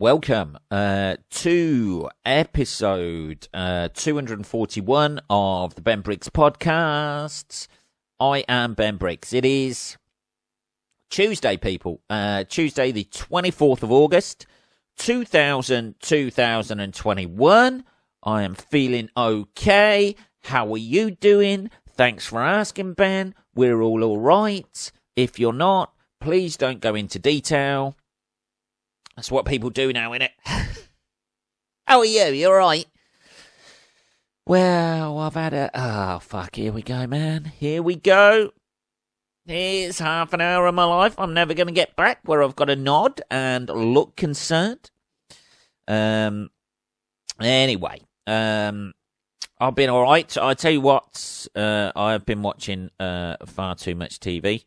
Welcome to episode 241 of the Ben Briggs podcasts. I am Ben Briggs. It is Tuesday, people. Tuesday, the 24th of August, 2021. I am feeling okay. How are you doing? Thanks for asking, Ben. We're all right. If you're not, please don't go into detail. That's what people do now, innit? How are you? You alright? Well, I've had a... Oh, fuck, here we go, man. Here we go. Here's half an hour of my life I'm never going to get back, where I've got to nod and look concerned. Anyway, I've been alright. I tell you what, I've been watching far too much TV,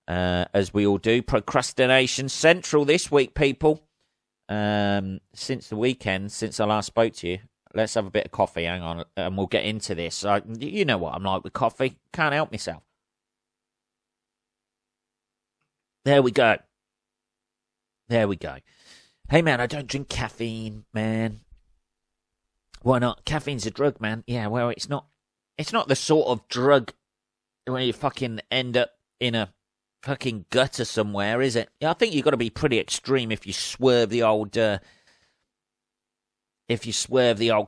as we all do. Procrastination Central this week, people. Since the weekend, since I last spoke to you. Let's have a bit of coffee, hang on, and we'll get into this. You know what I'm like with coffee. Can't help myself. There we go. There we go. Hey, man, I don't drink caffeine, man. Why not? Caffeine's a drug, man. Yeah, well, it's not the sort of drug where you fucking end up in a fucking gutter somewhere, is it? Yeah, I think you've got to be pretty extreme if you swerve the old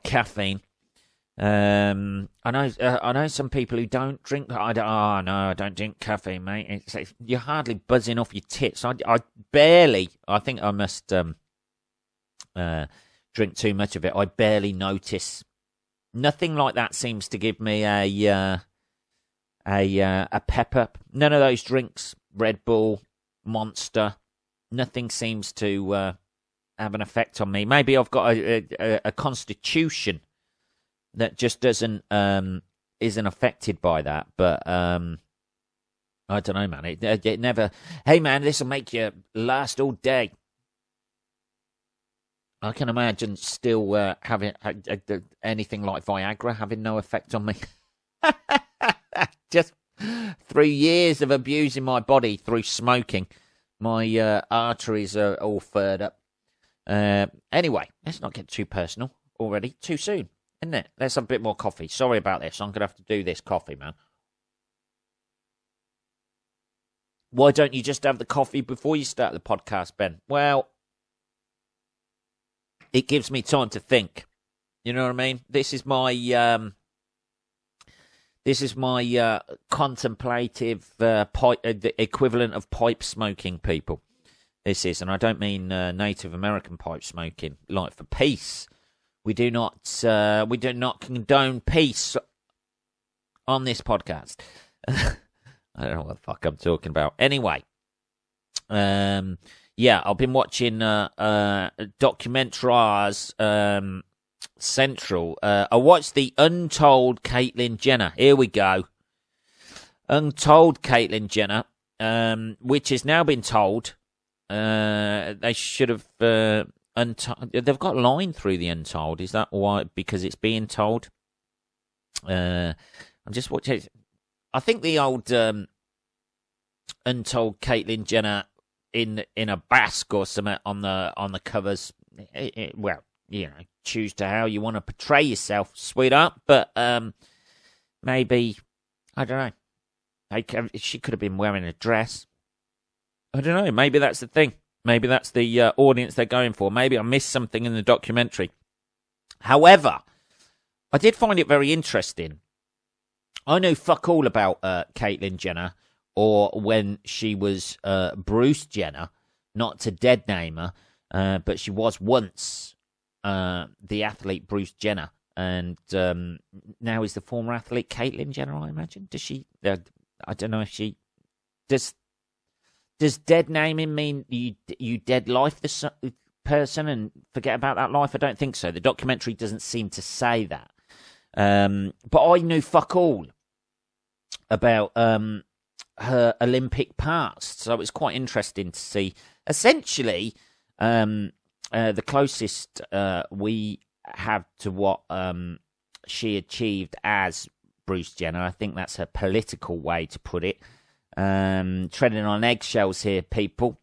caffeine. I know some people who don't drink. I don't drink caffeine, mate. You're hardly buzzing off your tits. I think I must drink too much of it. I barely notice. Nothing like that seems to give me a pep up. None of those drinks, Red Bull, Monster, nothing seems to have an effect on me. Maybe I've got a constitution that just isn't affected by that. But I don't know, man. It never. Hey, man, this will make you last all day. I can imagine still having anything like Viagra having no effect on me. Just 3 years of abusing my body through smoking. My arteries are all furred up. Anyway, let's not get too personal already. Too soon, isn't it? Let's have a bit more coffee. Sorry about this. I'm going to have to do this coffee, man. Why don't you just have the coffee before you start the podcast, Ben? Well, it gives me time to think. You know what I mean? This is my contemplative the equivalent of pipe smoking, people. This is, and I don't mean Native American pipe smoking, like for peace. We do not condone peace on this podcast. I don't know what the fuck I'm talking about. Anyway, yeah, I've been watching documentaries. Central. I watched the Untold Caitlyn Jenner. Here we go. Untold Caitlyn Jenner, which has now been told. They should have they've got line through the Untold. Is that why? Because it's being told. I'm just watching. I think the old Untold Caitlyn Jenner in a basque or something on the covers. Well, you know, choose to how you want to portray yourself, sweetheart. But maybe, I don't know. She could have been wearing a dress. I don't know. Maybe that's the thing. Maybe that's the audience they're going for. Maybe I missed something in the documentary. However, I did find it very interesting. I know fuck all about Caitlyn Jenner, or when she was Bruce Jenner, not to dead name her, but she was once the athlete Bruce Jenner, and now is the former athlete Caitlyn Jenner, I imagine. Does she? I don't know if she does. Does dead naming mean you dead life the person and forget about that life? I don't think so. The documentary doesn't seem to say that. But I knew fuck all about her Olympic past, so it was quite interesting to see. Essentially, the closest we have to what she achieved as Bruce Jenner. I think that's a political way to put it. Treading on eggshells here, people.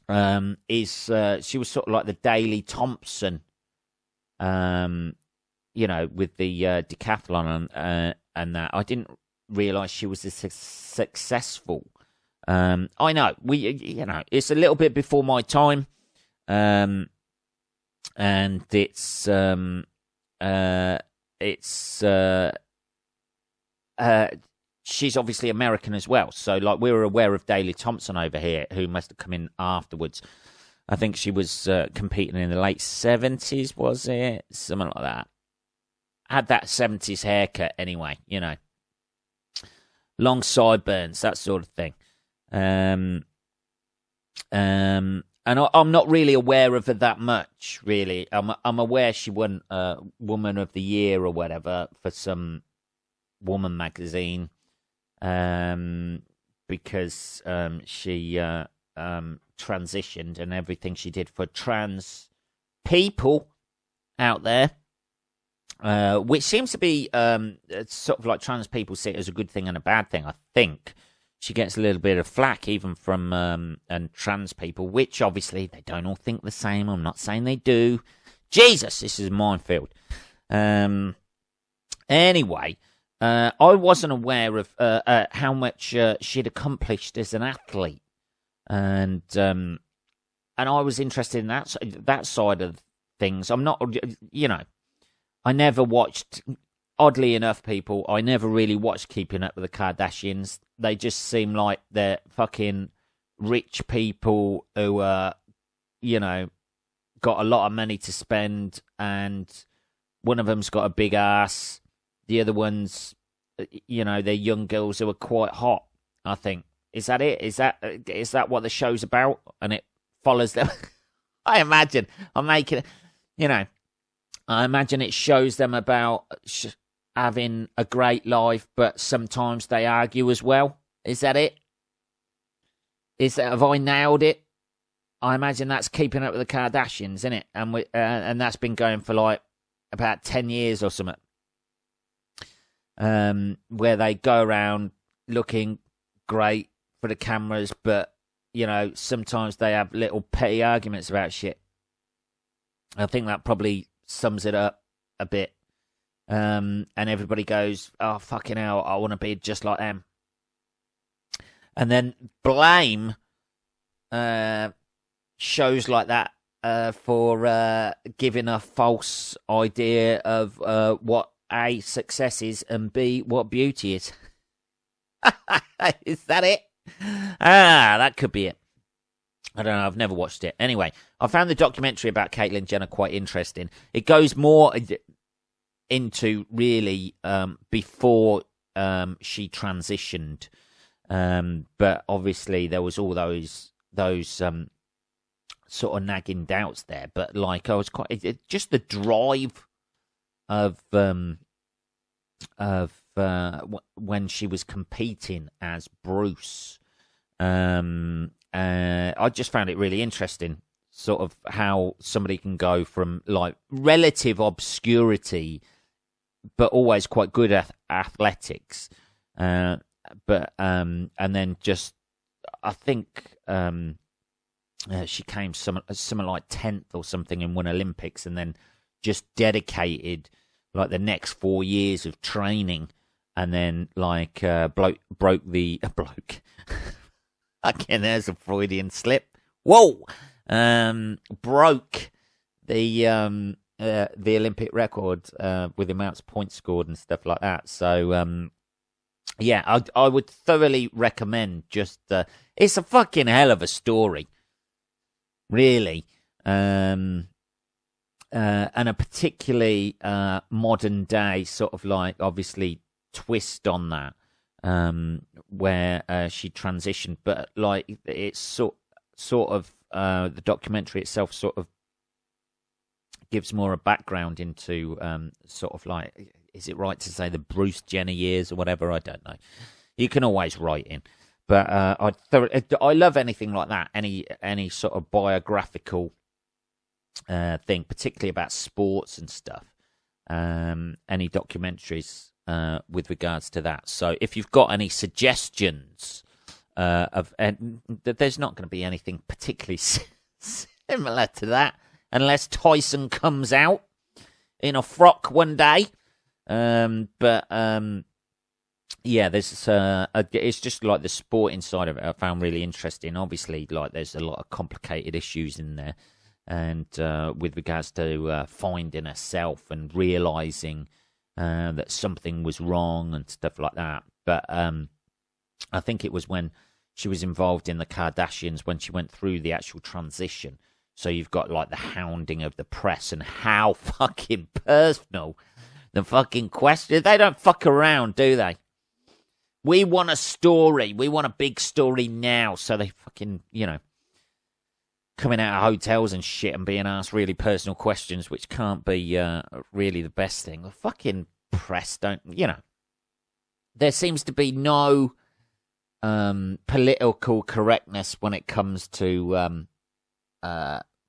is she was sort of like the Daley Thompson, with the decathlon and that. I didn't realise she was as successful. I know it's a little bit before my time, and she's obviously American as well. So like we were aware of Daley Thompson over here, who must have come in afterwards. I think she was competing in the late 70s, was it? Something like that. Had that 70s haircut anyway, long sideburns, that sort of thing. And I'm not really aware of her that much, really. I'm aware she won Woman of the Year or whatever for some woman magazine, because she transitioned and everything she did for trans people out there, which seems to be sort of like trans people see it as a good thing and a bad thing. I think she gets a little bit of flack even from and trans people, which obviously they don't all think the same. I'm not saying they do. Jesus, this is a minefield. Anyway, I wasn't aware of how much she'd accomplished as an athlete, and I was interested in that side of things. I'm not, I never watched. Oddly enough, people, I never really watched Keeping Up with the Kardashians. They just seem like they're fucking rich people who got a lot of money to spend, and one of them's got a big ass. The other one's, they're young girls who are quite hot, I think. Is that it? Is that what the show's about? And it follows them? I imagine. I imagine it shows them about having a great life, but sometimes they argue as well. Is that it? Have I nailed it? I imagine that's Keeping Up with the Kardashians, isn't it? And that's been going for like about 10 years or something. Where they go around looking great for the cameras, but sometimes they have little petty arguments about shit. I think that probably sums it up a bit. And everybody goes, "Oh fucking hell, I want to be just like them." And then blame shows like that for giving a false idea of what A, success is, and B, what beauty is. Is that it? That could be it. I don't know. I've never watched it. Anyway, I found the documentary about Caitlyn Jenner quite interesting. It goes more into really before she transitioned, but obviously there was all those sort of nagging doubts there. But like I was just the drive of when she was competing as Bruce. I just found it really interesting, sort of how somebody can go from like relative obscurity, but always quite good at athletics. And then just, I think she came something like 10th or something in one Olympics, and then just dedicated like the next 4 years of training, and then like broke the bloke. Again, there's a Freudian slip. Whoa, broke the Olympic record with the amounts of points scored and stuff like that. So yeah, I would thoroughly recommend. Just it's a fucking hell of a story, really. And a particularly modern day sort of like obviously twist on that, where she transitioned, but like it's sort of the documentary itself sort of gives more a background into sort of like, is it right to say the Bruce Jenner years or whatever? I don't know. You can always write in, but I love anything like that. Any sort of biographical thing, particularly about sports and stuff. Any documentaries with regards to that. So if you've got any suggestions and there's not going to be anything particularly similar to that unless Tyson comes out in a frock one day. Yeah, there's it's just like the sporting side of it I found really interesting. Obviously, like there's a lot of complicated issues in there, and with regards to finding herself and realizing that something was wrong and stuff like that. But I think it was when she was involved in the Kardashians when she went through the actual transition. So you've got like the hounding of the press and how fucking personal the fucking question. They don't fuck around, do they? We want a story. We want a big story now. So they fucking, coming out of hotels and shit and being asked really personal questions, which can't be really the best thing. The fucking press don't, there seems to be no political correctness when it comes to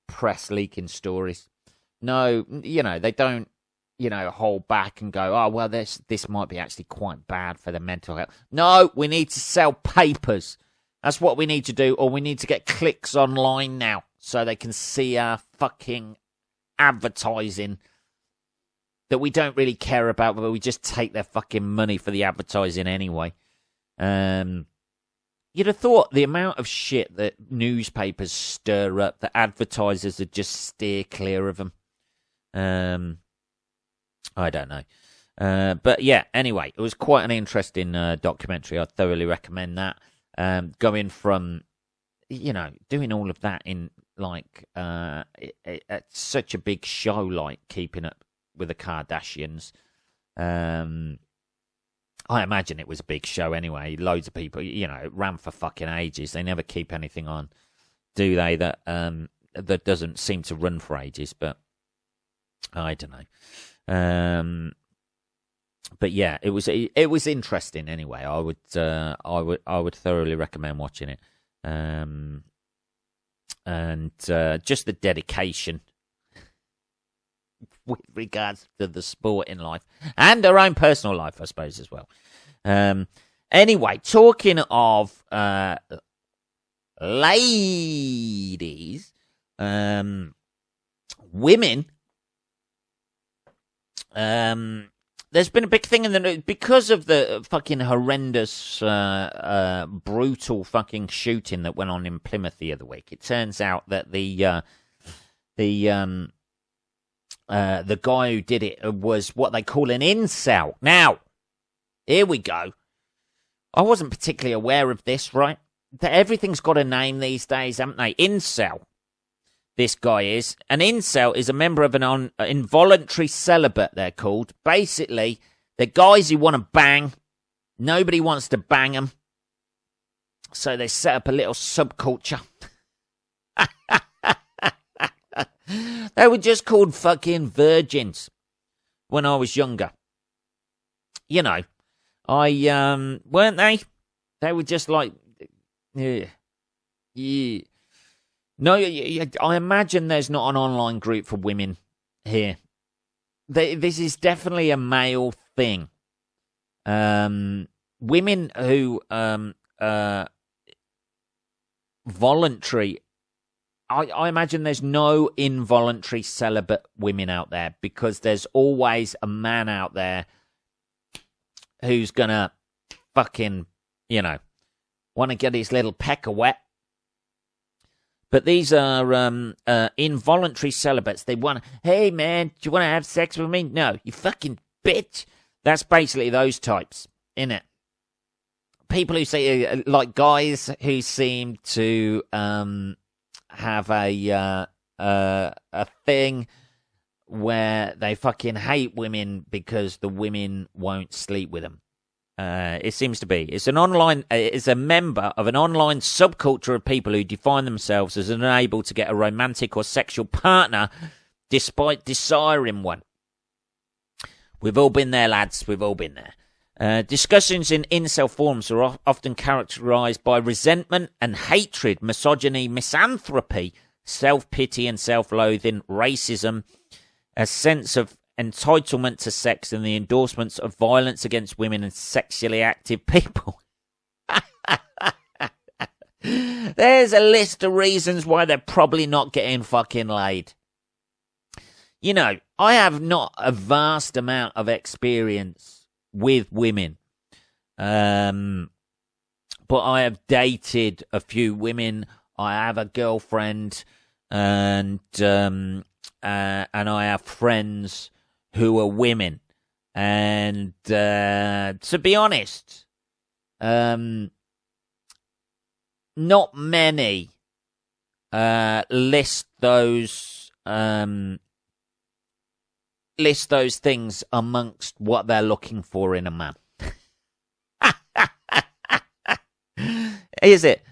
press leaking stories. No, they don't, hold back and go, oh, well, this might be actually quite bad for the mental health. No, we need to sell papers. That's what we need to do, or we need to get clicks online now so they can see our fucking advertising that we don't really care about, but we just take their fucking money for the advertising anyway. You'd have thought the amount of shit that newspapers stir up, that advertisers would just steer clear of them. I don't know. But yeah, anyway, it was quite an interesting documentary. I'd thoroughly recommend that. Going from, doing all of that in like such a big show like Keeping Up with the Kardashians. I imagine it was a big show anyway. Loads of people, it ran for fucking ages. They never keep anything on, do they? That doesn't seem to run for ages, but I don't know. But yeah, it was interesting anyway. I would thoroughly recommend watching it. And just the dedication with regards to the sport in life and her own personal life, I suppose, as well. Anyway, talking of ladies, women. There's been a big thing in the news because of the fucking horrendous, brutal fucking shooting that went on in Plymouth the other week. It turns out that the guy who did it was what they call an incel. Now, here we go. I wasn't particularly aware of this, right? That everything's got a name these days, haven't they? Incel. This guy is. An incel is a member of an involuntary celibate, they're called. Basically, they're guys who want to bang. Nobody wants to bang them. So they set up a little subculture. They were just called fucking virgins when I was younger. Weren't they? They were just like, yeah. No, I imagine there's not an online group for women here. This is definitely a male thing. Women who voluntary. I imagine there's no involuntary celibate women out there because there's always a man out there who's gonna fucking, want to get his little pecker wet. But these are involuntary celibates. They want, hey, man, do you want to have sex with me? No, you fucking bitch. That's basically those types, innit? People who say, like guys who seem to have a thing where they fucking hate women because the women won't sleep with them. It seems to be. It's a member of an online subculture of people who define themselves as unable to get a romantic or sexual partner despite desiring one. We've all been there, lads. We've all been there. Discussions in incel forums are often characterized by resentment and hatred, misogyny, misanthropy, self-pity and self-loathing, racism, a sense of entitlement to sex, and the endorsements of violence against women and sexually active people. There's a list of reasons why they're probably not getting fucking laid. You know, I have not a vast amount of experience with women. But I have dated a few women. I have a girlfriend, and I have friends who are women. And to be honest, not many list those things amongst what they're looking for in a man. Is it?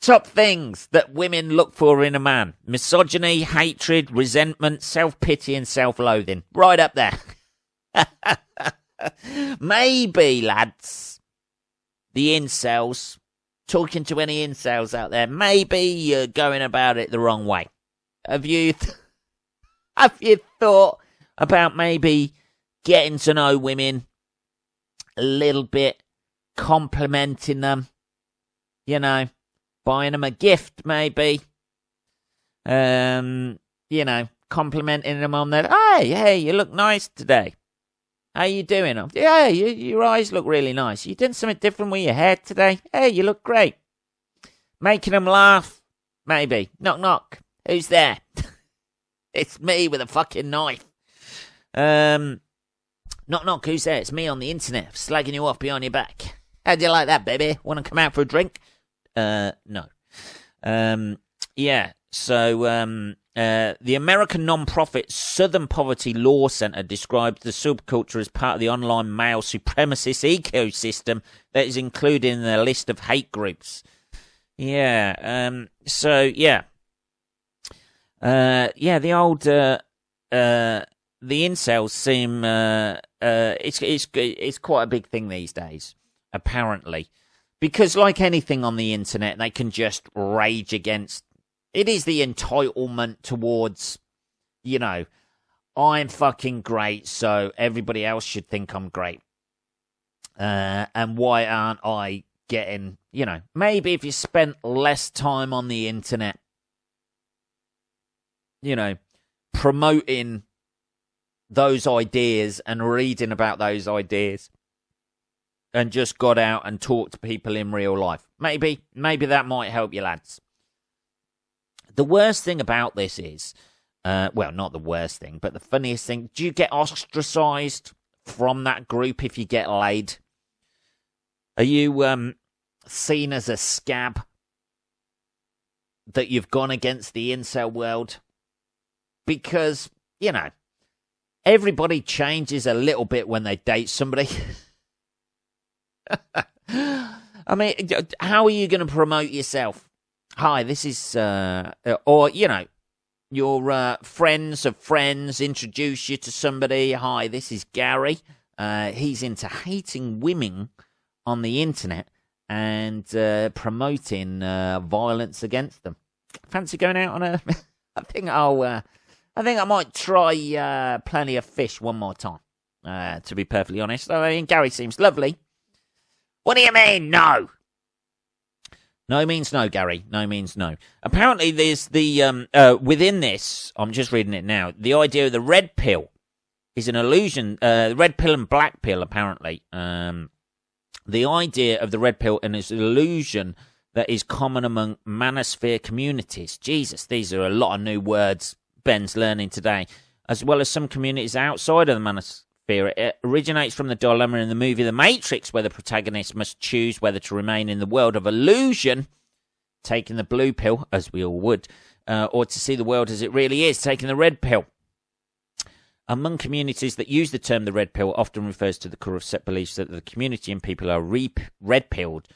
Top things that women look for in a man: misogyny, hatred, resentment, self-pity, and self-loathing. Right up there. Maybe, lads, the incels, talking to any incels out there, maybe you're going about it the wrong way. Have you thought about maybe getting to know women a little bit, complimenting them, you know, buying them a gift maybe, you know, complimenting them on that, hey, you look nice today. How you doing? Yeah, your eyes look really nice. You doing something different with your hair today? Hey, you look great. Making them laugh, maybe. Knock, knock. Who's there? It's me with a fucking knife. Knock, knock. Who's there? It's me on the internet, slagging you off behind your back. How do you like that, baby? Want to come out for a drink? No. Yeah. So, the American non-profit Southern Poverty Law Center describes the subculture as part of the online male supremacist ecosystem that is included in the list of hate groups. Yeah. So yeah. Yeah. The old the incels seem it's quite a big thing these days, apparently, because like anything on the internet, they can just rage against. It is the entitlement towards, you know, I'm fucking great, so everybody else should think I'm great. And why aren't I getting, you know, maybe if you spent less time on the internet, you know, promoting those ideas and reading about those ideas and just got out and talked to people in real life. Maybe that might help you, lads. The worst thing about this is, well, not the worst thing, but the funniest thing, do you get ostracized from that group if you get laid? Are you seen as a scab that you've gone against the incel world? Because, you know, everybody changes a little bit when they date somebody. I mean, how are you going to promote yourself? Hi, this is, or, you know, your friends of friends introduce you to somebody. Hi, this is Gary. He's into hating women on the internet and promoting violence against them. Fancy going out on a... I think I might try Plenty of Fish one more time, to be perfectly honest. I mean, Gary seems lovely. What do you mean, no? No means no, Gary. No means no. Apparently, there's the, within this, I'm just reading it now, the idea of the red pill is an illusion. Red pill and black pill, apparently. The idea of the red pill and its illusion that is common among manosphere communities. Jesus, these are a lot of new words Ben's learning today. As well as some communities outside of the manosphere. It originates from the dilemma in the movie The Matrix, where the protagonist must choose whether to remain in the world of illusion, taking the blue pill, as we all would, or to see the world as it really is, taking the red pill. Among communities that use the term the red pill often refers to the corrupt set beliefs that the community and people are red-pilled,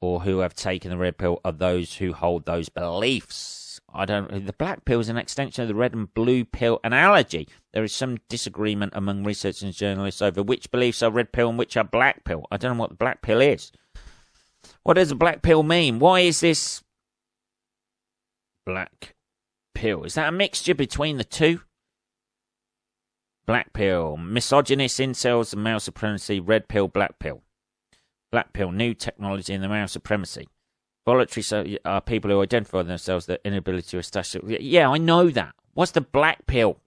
or who have taken the red pill are those who hold those beliefs. The black pill is an extension of the red and blue pill analogy. There is some disagreement among researchers and journalists over which beliefs are red pill and which are black pill. I don't know what the black pill is. What does a black pill mean? Why is this black pill? Is that a mixture between the two? Black pill, misogynist incels and male supremacy, red pill, black pill. Black pill, new technology in the male supremacy. Voluntary are people who identify themselves their inability to establish. Yeah, I know that. What's the black pill?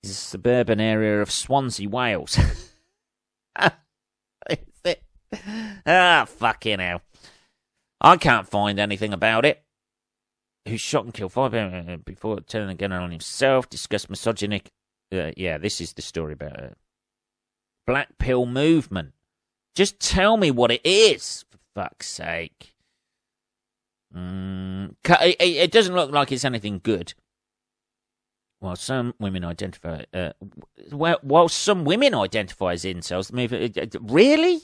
It's a suburban area of Swansea, Wales. Is it? Fucking hell. I can't find anything about it. Who shot and killed 5 people before turning the gun on himself, discussed misogynic. Yeah, this is the story about it. Black pill movement. Just tell me what it is, for fuck's sake. It doesn't look like it's anything good. While some women identify, while some women identify as incels, the movement, really?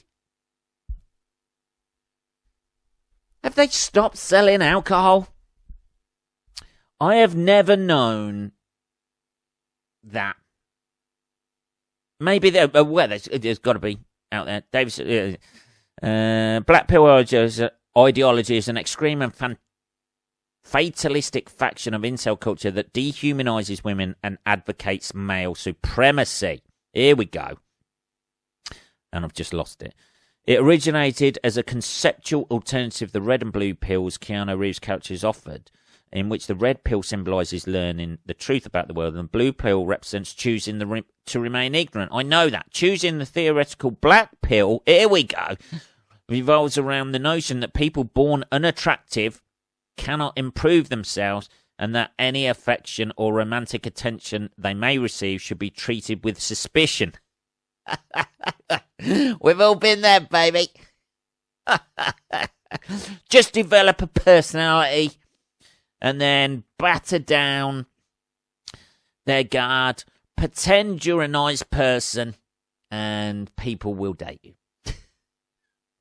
Have they stopped selling alcohol? I have never known that. Maybe there's got to be out there. Davis, black pill ideology is an extreme and fatalistic faction of incel culture that dehumanizes women and advocates male supremacy. Here we go. And I've just lost it. It originated as a conceptual alternative to the red and blue pills Keanu Reeves' characters offered, in which the red pill symbolises learning the truth about the world and the blue pill represents choosing to remain ignorant. I know that. Choosing the theoretical black pill, here we go, revolves around the notion that people born unattractive cannot improve themselves and that any affection or romantic attention they may receive should be treated with suspicion. We've all been there, baby. Just develop a personality and then batter down their guard, pretend you're a nice person, and people will date you.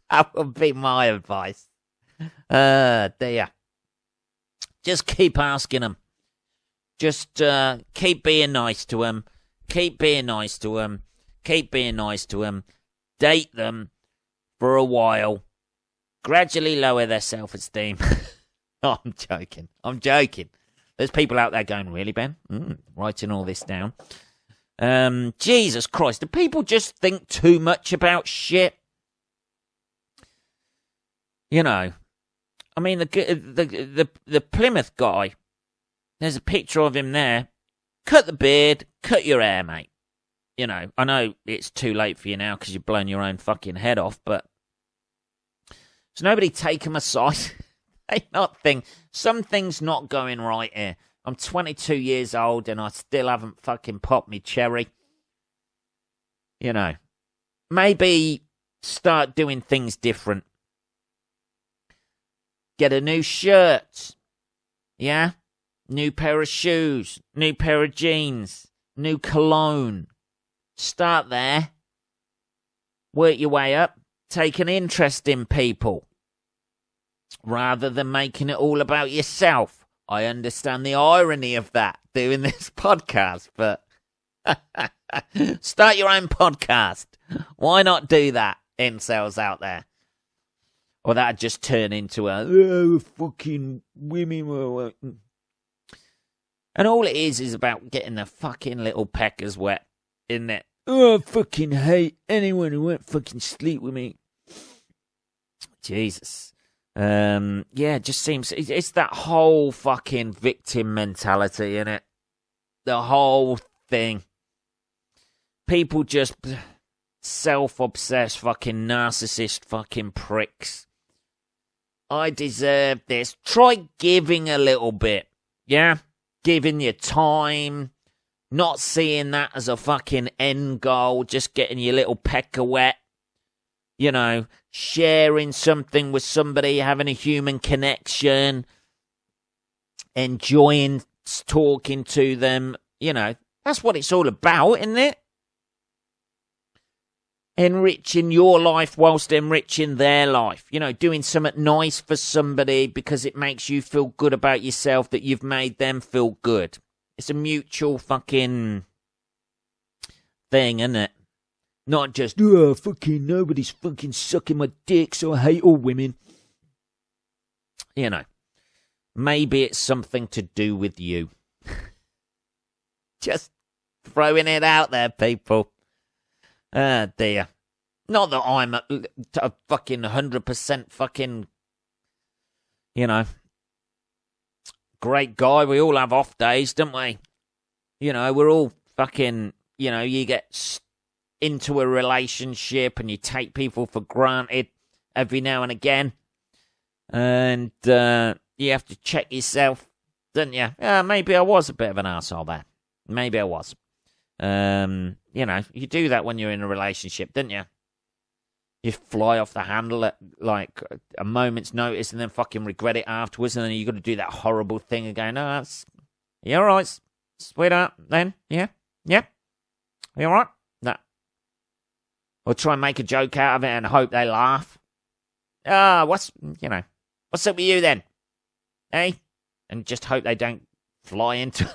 That would be my advice. Dear. Just keep asking them. Just keep being nice to them. Keep being nice to them. Keep being nice to them. Date them for a while. Gradually lower their self-esteem. Oh, I'm joking. There's people out there going, really, Ben? Writing all this down. Jesus Christ. Do people just think too much about shit? You know. I mean, the Plymouth guy, there's a picture of him there. Cut the beard, cut your hair, mate. You know, I know it's too late for you now because you've blown your own fucking head off, but does nobody take him aside? They not think something's not going right here. I'm 22 years old and I still haven't fucking popped me cherry. You know, maybe start doing things different. Get a new shirt. Yeah? New pair of shoes. New pair of jeans. New cologne. Start there. Work your way up. Take an interest in people. Rather than making it all about yourself. I understand the irony of that, doing this podcast, but start your own podcast. Why not do that, incels out there? Or that'd just turn into a fucking women. And all it is about getting the fucking little peckers wet, isn't it? Oh, I fucking hate anyone who won't fucking sleep with me. Jesus. Yeah, it just seems it's that whole fucking victim mentality, innit? The whole thing. People just self-obsessed fucking narcissist fucking pricks. I deserve this. Try giving a little bit. Yeah? Giving your time. Not seeing that as a fucking end goal. Just getting your little pecker wet. You know, sharing something with somebody, having a human connection. Enjoying talking to them. You know, that's what it's all about, isn't it? Enriching your life whilst enriching their life. You know, doing something nice for somebody because it makes you feel good about yourself that you've made them feel good. It's a mutual fucking thing, isn't it? Not just, oh, fucking nobody's fucking sucking my dick, so I hate all women. You know, maybe it's something to do with you. Just throwing it out there, people. Ah, dear. Not that I'm a fucking 100% fucking You know, great guy. We all have off days, don't we? You know, we're all fucking, you know, you get into a relationship and you take people for granted every now and again. And you have to check yourself, don't you? Maybe I was a bit of an arsehole there. Maybe I was. You know, you do that when you're in a relationship, don't you? You fly off the handle at, like, a moment's notice and then fucking regret it afterwards. And then you got to do that horrible thing again. No, you all right, sweetheart, then? Yeah? Yeah? You all right? No. Or try and make a joke out of it and hope they laugh. What's up with you then? Eh? And just hope they don't fly into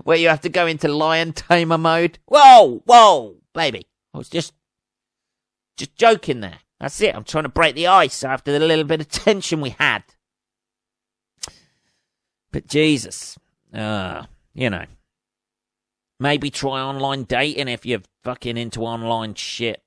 where you have to go into lion tamer mode. Whoa, baby. I was just joking there. That's it. I'm trying to break the ice after the little bit of tension we had. But Jesus, you know, maybe try online dating if you're fucking into online shit.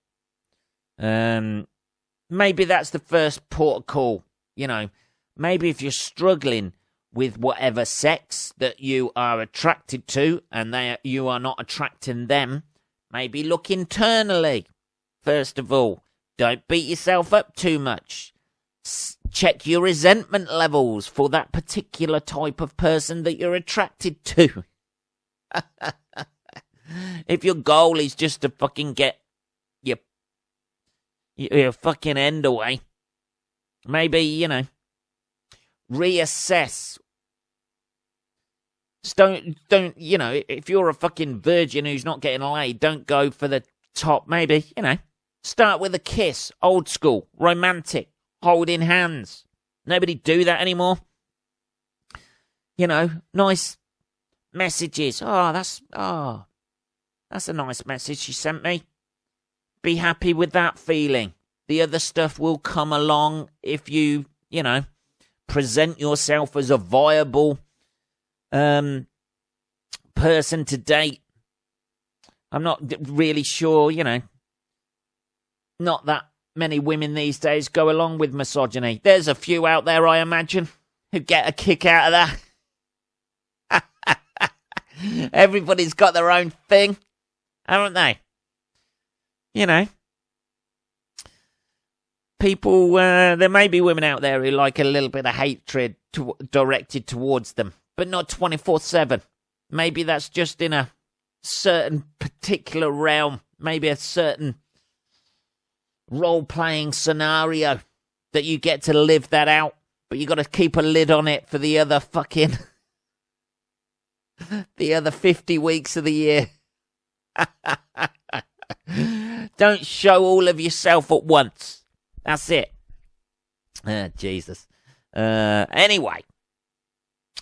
Maybe that's the first port of call. You know, maybe if you're struggling with whatever sex that you are attracted to and you are not attracting them, maybe look internally. First of all, don't beat yourself up too much. Check your resentment levels for that particular type of person that you're attracted to. If your goal is just to fucking get your fucking end away, maybe, you know, reassess. Don't, you know, if you're a fucking virgin who's not getting laid, don't go for the top. Maybe, you know, start with a kiss, old school, romantic, holding hands. Nobody do that anymore. You know, nice messages. That's a nice message she sent me. Be happy with that feeling. The other stuff will come along if you, you know, present yourself as a viable person to date. I'm not really sure, you know, not that many women these days go along with misogyny. There's a few out there, I imagine, who get a kick out of that. Everybody's got their own thing, haven't they? You know, people, there may be women out there who like a little bit of hatred directed towards them, but not 24/7. Maybe that's just in a certain particular realm, maybe a certain role-playing scenario that you get to live that out, but you got to keep a lid on it for the other fucking, the other 50 weeks of the year. Don't show all of yourself at once. That's it. Jesus. Anyway,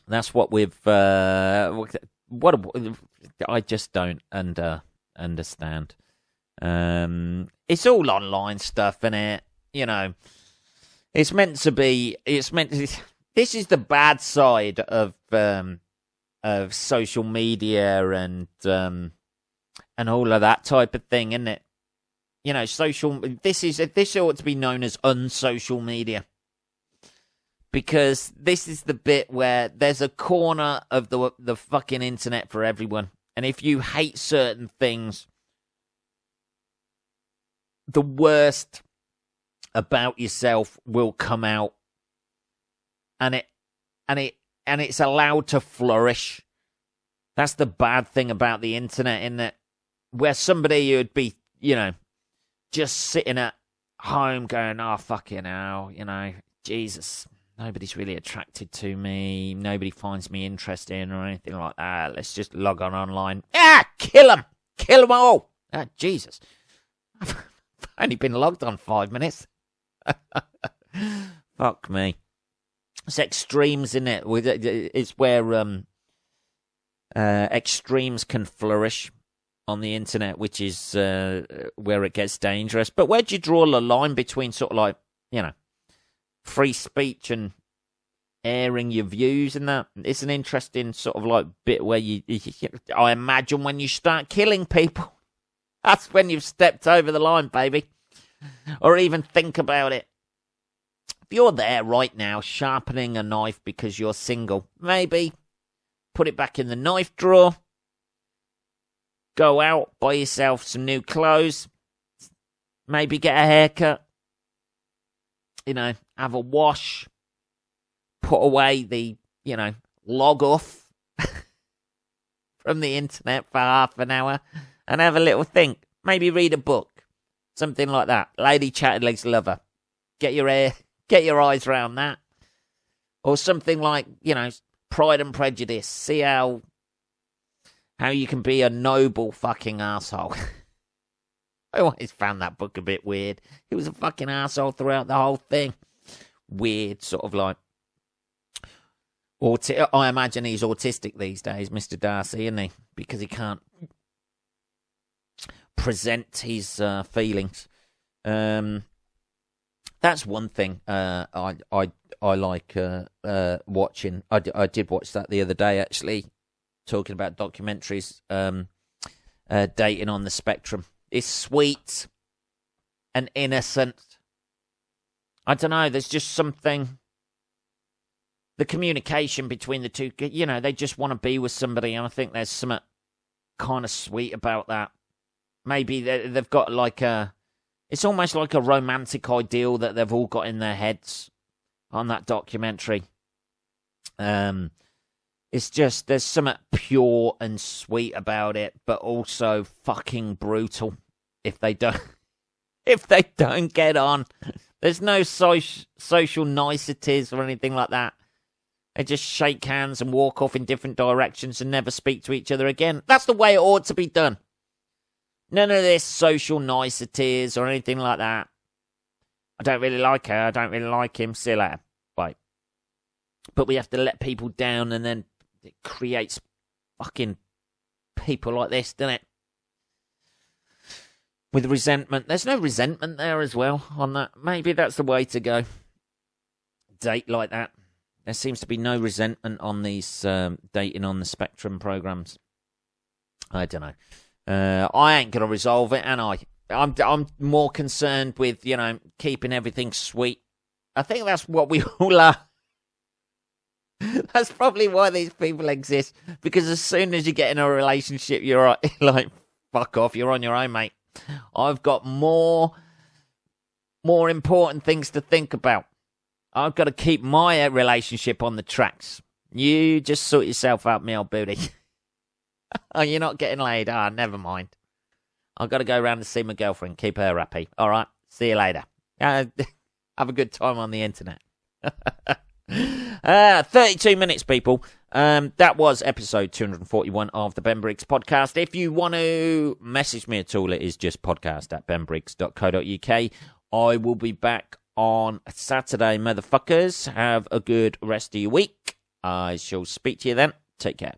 that's what we've. I just don't understand. It's all online stuff, isn't it? You know, it's meant to be. This is the bad side of social media and all of that type of thing, isn't it? You know, this ought to be known as unsocial media, because this is the bit where there's a corner of the fucking internet for everyone, and if you hate certain things, the worst about yourself will come out, and it's allowed to flourish. That's the bad thing about the internet, isn't it? Where somebody would be, you know, just sitting at home going, oh, fucking hell, you know, Jesus, nobody's really attracted to me. Nobody finds me interesting or anything like that. Let's just log on online. Kill them. Kill them all. Jesus. I've only been logged on 5 minutes. Fuck me. It's extremes, isn't it? It's where extremes can flourish on the internet, which is where it gets dangerous. But where do you draw the line between sort of like, you know, free speech and airing your views and that? It's an interesting sort of like bit where I imagine when you start killing people, that's when you've stepped over the line, baby. Or even think about it. If you're there right now sharpening a knife because you're single, maybe put it back in the knife drawer. Go out, buy yourself some new clothes. Maybe get a haircut. Have a wash. Put away the, log off from the internet for half an hour and have a little think. Maybe read a book. Something like that. Lady Chatterley's Lover. Get your eyes around that. Or something like, Pride and Prejudice. See how you can be a noble fucking asshole. I always found that book a bit weird. He was a fucking asshole throughout the whole thing. Weird, sort of like. I imagine he's autistic these days, Mr. Darcy, isn't he? Because he can't present his feelings. That's one thing I like watching. I did watch that the other day, actually, talking about documentaries, dating on the spectrum. It's sweet and innocent. I don't know, there's just something. The communication between the two, they just want to be with somebody, and I think there's something kind of sweet about that. Maybe they've got it's almost like a romantic ideal that they've all got in their heads on that documentary. It's just, there's something pure and sweet about it, but also fucking brutal if they don't get on. There's no social niceties or anything like that. They just shake hands and walk off in different directions and never speak to each other again. That's the way it ought to be done. None of this social niceties or anything like that. I don't really like her. I don't really like him. See you later. Bye. But we have to let people down, and then it creates fucking people like this, doesn't it? With resentment. There's no resentment there as well on that. Maybe that's the way to go. Date like that. There seems to be no resentment on these dating on the spectrum programs. I don't know. I ain't gonna resolve it, and I'm more concerned with keeping everything sweet. I think that's what we all are. That's probably why these people exist. Because as soon as you get in a relationship, you're like, fuck off, you're on your own, mate. I've got more important things to think about. I've got to keep my relationship on the tracks. You just sort yourself out, me old booty. Oh, you're not getting laid? Never mind. I've got to go around and see my girlfriend, keep her happy. All right, see you later. Have a good time on the internet. 32 minutes, people. That was episode 241 of the Ben Briggs podcast. If you want to message me at all, it is just podcast@benbriggs.co.uk. I will be back on Saturday, motherfuckers. Have a good rest of your week. I shall speak to you then. Take care.